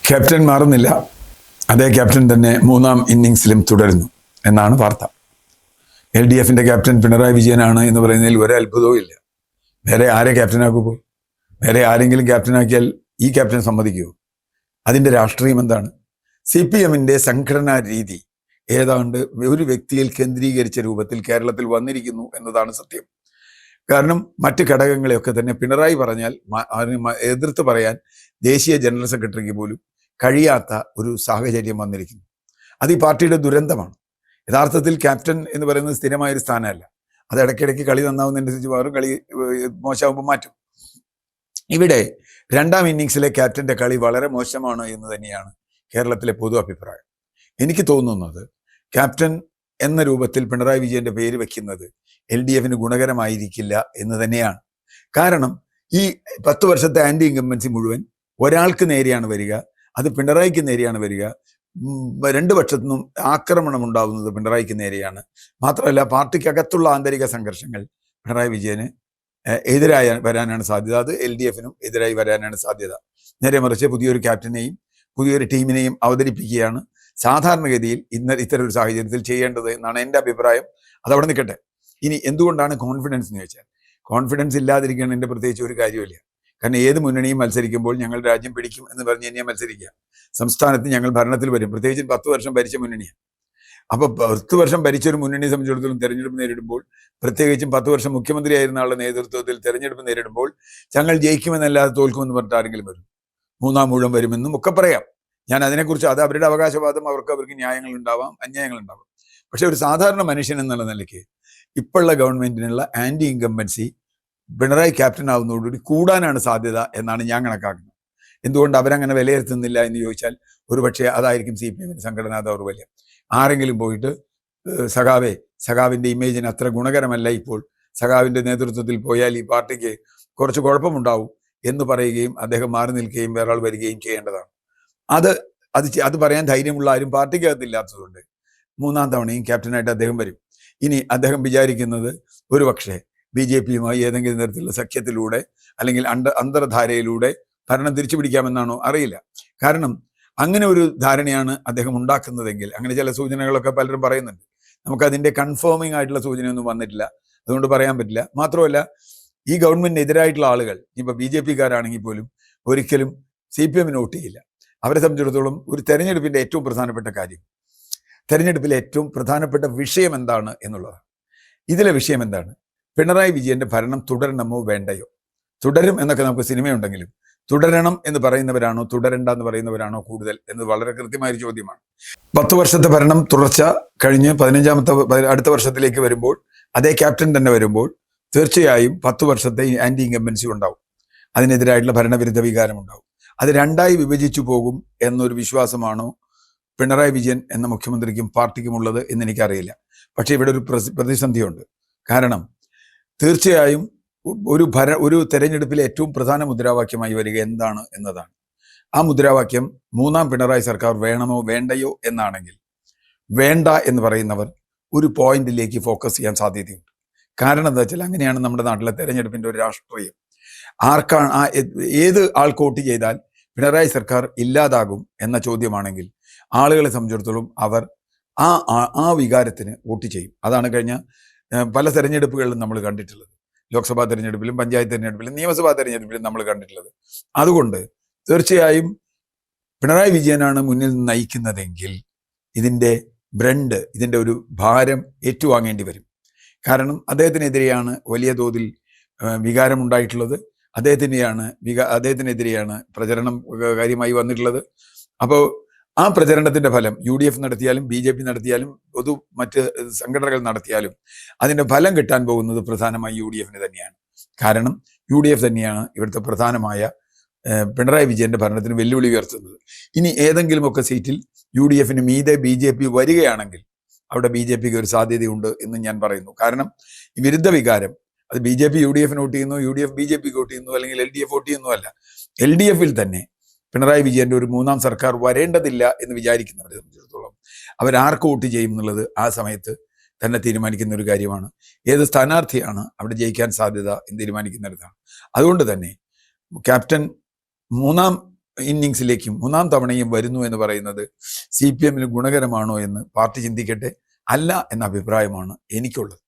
Captain മാറുന്നില്ല, അതേ captain തന്നെ മൂന്നാം ഇന്നിങ്സിലും തുടരുന്നു എന്നാണ് വാർത്ത. LDFിൻ്റെ ക്യാപ്റ്റൻ പിണറായി വിജയനാണ് എന്ന് പറയുന്നതിൽ ഒരു അത്ഭുതവും ഇല്ല. വേറെ ആരെ ക്യാപ്റ്റനാക്കുമോ? വേറെ ആരെങ്കിലും ക്യാപ്റ്റനാക്കിയാൽ ഈ ക്യാപ്റ്റൻ സമ്മതിക്കുമോ? അതിൻ്റെ രാഷ്ട്രീയം എന്താണ്? CPMൻ്റെ സംഘടനാ രീതി ഏതാണ്ട് ഒരു വ്യക്തിയിൽ കേന്ദ്രീകരിച്ച രൂപത്തിൽ കേരളത്തിൽ വന്നിരിക്കുന്നു എന്നതാണ് സത്യം. കാരണം മറ്റ് ഘടകങ്ങളെയൊക്കെ തന്നെ പിണറായി പറഞ്ഞാൽ അതിന് എതിർത്ത് പറയാൻ ദേശീയ ജനറൽ സെക്രട്ടറിക്ക് പോലും കഴിയാത്ത ഒരു സാഹചര്യം വന്നിരിക്കുന്നു. അത് ഈ പാർട്ടിയുടെ ദുരന്തമാണ്. യഥാർത്ഥത്തിൽ ക്യാപ്റ്റൻ എന്ന് പറയുന്നത് സ്ഥിരമായൊരു സ്ഥാനമല്ല. അത് ഇടയ്ക്കിടയ്ക്ക് കളി നന്നാവുന്നതിനനുസരിച്ച് മാറും, കളി മോശമാകുമ്പോൾ മാറ്റും. ഇവിടെ രണ്ടാം ഇന്നിങ്സിലെ ക്യാപ്റ്റന്റെ കളി വളരെ മോശമാണ് എന്ന് തന്നെയാണ് കേരളത്തിലെ പൊതു അഭിപ്രായം. എനിക്ക് തോന്നുന്നത് ക്യാപ്റ്റൻ എന്ന രൂപത്തിൽ പിണറായി വിജയന്റെ പേര് വെക്കുന്നത് LDFന് ഗുണകരമായിരിക്കില്ല എന്ന് തന്നെയാണ്. കാരണം ഈ 10 വർഷത്തെ ആന്റി ഇൻകംബൻസി മുഴുവൻ ഒരാൾക്ക് നേരെയാണ് വരിക, അത് പിണറായിക്ക് നേരെയാണ് വരിക. 2 പക്ഷത്തുനിന്നും ആക്രമണം ഉണ്ടാവുന്നത് പിണറായിക്ക് നേരെയാണ്. മാത്രമല്ല, പാർട്ടിക്കകത്തുള്ള ആന്തരിക സംഘർഷങ്ങൾ പിണറായി വിജയന് എതിരായി വരാനാണ് സാധ്യത. അത് LDFനും എതിരായി വരാനാണ് സാധ്യത. നേരെ മറിച്ച് പുതിയൊരു ക്യാപ്റ്റനെയും പുതിയൊരു ടീമിനെയും അവതരിപ്പിക്കുകയാണ് സാധാരണഗതിയിൽ ഇത്തരം ഒരു സാഹചര്യത്തിൽ ചെയ്യേണ്ടത് എന്നാണ് എൻ്റെ അഭിപ്രായം. അതവിടെ നിൽക്കട്ടെ. ഇനി എന്തുകൊണ്ടാണ് കോൺഫിഡൻസ് എന്ന് ചോദിച്ചാൽ, കോൺഫിഡൻസ് ഇല്ലാതിരിക്കുന്നതിൻ്റെ പ്രത്യേകിച്ച് ഒരു കാര്യമില്ല. കാരണം ഏത് മുന്നണിയും മത്സരിക്കുമ്പോൾ ഞങ്ങൾ രാജ്യം പിടിക്കും എന്ന് പറഞ്ഞ് തന്നെയാണ് മത്സരിക്കുക. സംസ്ഥാനത്ത് ഞങ്ങൾ ഭരണത്തിൽ വരും, പ്രത്യേകിച്ച് 10 വർഷം ഭരിച്ച മുന്നണിയാണ്. അപ്പോൾ 10 വർഷം ഭരിച്ചൊരു മുന്നണിയെ സംബന്ധിച്ചിടത്തോളം തെരഞ്ഞെടുപ്പ് നേരിടുമ്പോൾ, പ്രത്യേകിച്ചും 10 വർഷം മുഖ്യമന്ത്രിയായിരുന്ന ആളുടെ നേതൃത്വത്തിൽ തെരഞ്ഞെടുപ്പ് നേരിടുമ്പോൾ ഞങ്ങൾ ജയിക്കുമെന്നല്ലാതെ തോൽക്കുമെന്ന് പറഞ്ഞിട്ട് ആരെങ്കിലും വരും? മൂന്നാം ഊഴം വരുമെന്നും ഒക്കെ പറയാം. ഞാൻ അതിനെക്കുറിച്ച്, അത് അവരുടെ അവകാശവാദം, അവർക്ക് ന്യായങ്ങളുണ്ടാവാം, അന്യായങ്ങളുണ്ടാവാം. പക്ഷെ ഒരു സാധാരണ മനുഷ്യൻ എന്നുള്ള നിലയ്ക്ക് ഇപ്പോഴുള്ള ഗവൺമെന്റിനുള്ള ആന്റി ഇൻകംബൻസി പിണറായി ക്യാപ്റ്റൻ ആവുന്നതോടുകൂടി കൂടാനാണ് സാധ്യത എന്നാണ് ഞാൻ കണക്കാക്കുന്നത്. എന്തുകൊണ്ട് അവരങ്ങനെ വിലയിരുത്തുന്നില്ല എന്ന് ചോദിച്ചാൽ, ഒരുപക്ഷെ അതായിരിക്കും CPMന്റെ സംഘടനാ ദൗർബല്യം. ആരെങ്കിലും പോയിട്ട് സഖാവിൻ്റെ ഇമേജിന് അത്ര ഗുണകരമല്ല ഇപ്പോൾ, സഖാവിൻ്റെ നേതൃത്വത്തിൽ പോയാൽ ഈ പാർട്ടിക്ക് കുറച്ച് കുഴപ്പമുണ്ടാവും എന്ന് പറയുകയും അദ്ദേഹം മാറി നിൽക്കുകയും വേറെ ആൾ വരികയും ചെയ്യേണ്ടതാണ്. അത് പറയാൻ ധൈര്യമുള്ള ആരും പാർട്ടിക്കകത്തില്ലാത്തതുകൊണ്ട് 3ാം തവണയും ക്യാപ്റ്റനായിട്ട് അദ്ദേഹം വരും. ഇനി അദ്ദേഹം വിചാരിക്കുന്നത് ഒരുപക്ഷെ BJPയുമായി ഏതെങ്കിലും തരത്തിലുള്ള സഖ്യത്തിലൂടെ അല്ലെങ്കിൽ അന്തർധാരയിലൂടെ ഭരണം തിരിച്ചു പിടിക്കാമെന്നാണോ അറിയില്ല. കാരണം അങ്ങനെ ഒരു ധാരണയാണ് അദ്ദേഹം ഉണ്ടാക്കുന്നതെങ്കിൽ, അങ്ങനെ ചില സൂചനകളൊക്കെ പലരും പറയുന്നുണ്ട്. നമുക്കതിൻ്റെ കൺഫേമിംഗ് ആയിട്ടുള്ള സൂചനയൊന്നും വന്നിട്ടില്ല, അതുകൊണ്ട് പറയാൻ പറ്റില്ല. മാത്രമല്ല, ഈ ഗവൺമെന്റിന് എതിരായിട്ടുള്ള ആളുകൾ ഇപ്പോൾ BJPക്കാരാണെങ്കിൽ പോലും ഒരിക്കലും CPMന് വോട്ട് ചെയ്യില്ല. അവരെ സംബന്ധിച്ചിടത്തോളം ഒരു തെരഞ്ഞെടുപ്പിൻ്റെ ഏറ്റവും പ്രധാനപ്പെട്ട കാര്യം, തെരഞ്ഞെടുപ്പിലെ ഏറ്റവും പ്രധാനപ്പെട്ട വിഷയം എന്താണ് എന്നുള്ളതാണ്. ഇതിലെ വിഷയം എന്താണ്? പിണറായി വിജയന്റെ ഭരണം തുടരണമോ വേണ്ടയോ? തുടരും എന്നൊക്കെ നമുക്ക് സിനിമയുണ്ടെങ്കിലും തുടരണം എന്ന് പറയുന്നവരാണോ തുടരണ്ട എന്ന് പറയുന്നവരാണോ കൂടുതൽ എന്നത് വളരെ കൃത്യമായൊരു ചോദ്യമാണ്. 10 വർഷത്തെ ഭരണം തുടർച്ച കഴിഞ്ഞ് 15ാമത്തെ അടുത്ത വർഷത്തിലേക്ക് വരുമ്പോൾ, അതേ ക്യാപ്റ്റൻ തന്നെ വരുമ്പോൾ തീർച്ചയായും 10 വർഷത്തെ ആന്റി ഇൻകംബൻസി ഉണ്ടാവും. അതിനെതിരായിട്ടുള്ള ഭരണവിരുദ്ധ വികാരം ഉണ്ടാവും. അത് രണ്ടായി വിഭജിച്ചു പോകും എന്നൊരു വിശ്വാസമാണോ പിണറായി വിജയൻ എന്ന മുഖ്യമന്ത്രിക്കും പാർട്ടിക്കും ഉള്ളത് എന്ന് എനിക്കറിയില്ല. പക്ഷേ ഇവിടെ ഒരു പ്രതിസന്ധിയുണ്ട്. കാരണം തീർച്ചയായും ഒരു തെരഞ്ഞെടുപ്പിലെ ഏറ്റവും പ്രധാന മുദ്രാവാക്യമായി വരിക എന്താണ് എന്നതാണ്. ആ മുദ്രാവാക്യം 3ാം പിണറായി സർക്കാർ വേണമോ വേണ്ടയോ എന്നാണെങ്കിൽ, വേണ്ട എന്ന് പറയുന്നവർ ഒരു പോയിന്റിലേക്ക് ഫോക്കസ് ചെയ്യാൻ സാധ്യതയുണ്ട്. കാരണം എന്താ വെച്ചാൽ, അങ്ങനെയാണ് നമ്മുടെ നാട്ടിലെ തെരഞ്ഞെടുപ്പിൻ്റെ ഒരു രാഷ്ട്രീയം. ഏത് ആൾക്ക് വോട്ട് ചെയ്താൽ പിണറായി സർക്കാർ ഇല്ലാതാകും എന്ന ചോദ്യമാണെങ്കിൽ, ആളുകളെ സംബന്ധിച്ചിടത്തോളം അവർ ആ വികാരത്തിന് വോട്ട് ചെയ്യും. അതാണ് കഴിഞ്ഞ പല തെരഞ്ഞെടുപ്പുകളിലും നമ്മൾ കണ്ടിട്ടുള്ളത്. ലോക്സഭാ തെരഞ്ഞെടുപ്പിലും പഞ്ചായത്ത് തെരഞ്ഞെടുപ്പിലും നിയമസഭാ തെരഞ്ഞെടുപ്പിലും നമ്മൾ കണ്ടിട്ടുള്ളത്. അതുകൊണ്ട് തീർച്ചയായും പിണറായി വിജയനാണ് മുന്നിൽ നയിക്കുന്നതെങ്കിൽ ഇതിൻ്റെ ഒരു ഭാരം ഏറ്റുവാങ്ങേണ്ടി വരും. കാരണം അദ്ദേഹത്തിനെതിരെയാണ് വലിയ തോതിൽ വികാരമുണ്ടായിട്ടുള്ളത്. അദ്ദേഹത്തിനെതിരെയാണ് പ്രചരണം കാര്യമായി വന്നിട്ടുള്ളത്. അപ്പോൾ ആ പ്രചരണത്തിന്റെ ഫലം UDF നടത്തിയാലും BJP നടത്തിയാലും മറ്റ് സംഘടനകൾ നടത്തിയാലും അതിന്റെ ഫലം കിട്ടാൻ പോകുന്നത് പ്രധാനമായി UDFന് തന്നെയാണ്. കാരണം UDF തന്നെയാണ് ഇവിടുത്തെ പ്രധാനമായ പിണറായി വിജയന്റെ ഭരണത്തിന് വെല്ലുവിളി ഉയർത്തുന്നത്. ഇനി ഏതെങ്കിലുമൊക്കെ സീറ്റിൽ UDFന് മീതെ BJP വരികയാണെങ്കിൽ അവിടെ BJPക്ക് ഒരു സാധ്യതയുണ്ട് എന്ന് ഞാൻ പറയുന്നു. കാരണം ഈ വിരുദ്ധ വികാരം, അത് BJP UDFന് വോട്ട് ചെയ്യുന്നു, UDF BJPക്ക് വോട്ട് ചെയ്യുന്നു, അല്ലെങ്കിൽ LDF വോട്ട് ചെയ്യുന്നു അല്ല. LDFിൽ തന്നെ പിണറായി വിജയന്റെ ഒരു 3ാം സർക്കാർ വരേണ്ടതില്ല എന്ന് വിചാരിക്കുന്നവരെ സംബന്ധിച്ചിടത്തോളം അവരാർക്ക് വോട്ട് ചെയ്യും എന്നുള്ളത് ആ സമയത്ത് തന്നെ തീരുമാനിക്കുന്ന ഒരു കാര്യമാണ്. ഏത് സ്ഥാനാർത്ഥിയാണ് അവിടെ ജയിക്കാൻ സാധ്യത എന്ന് തീരുമാനിക്കുന്നിടത്താണ്. അതുകൊണ്ട് തന്നെ ക്യാപ്റ്റൻ മൂന്നാം ഇന്നിങ്സിലേക്കും മൂന്നാം തവണയും വരുന്നു എന്ന് പറയുന്നത് CPM-ന് ഗുണകരമാണോ എന്ന് പാർട്ടി ചിന്തിക്കട്ടെ. അല്ല എന്ന അഭിപ്രായമാണ് എനിക്കുള്ളത്.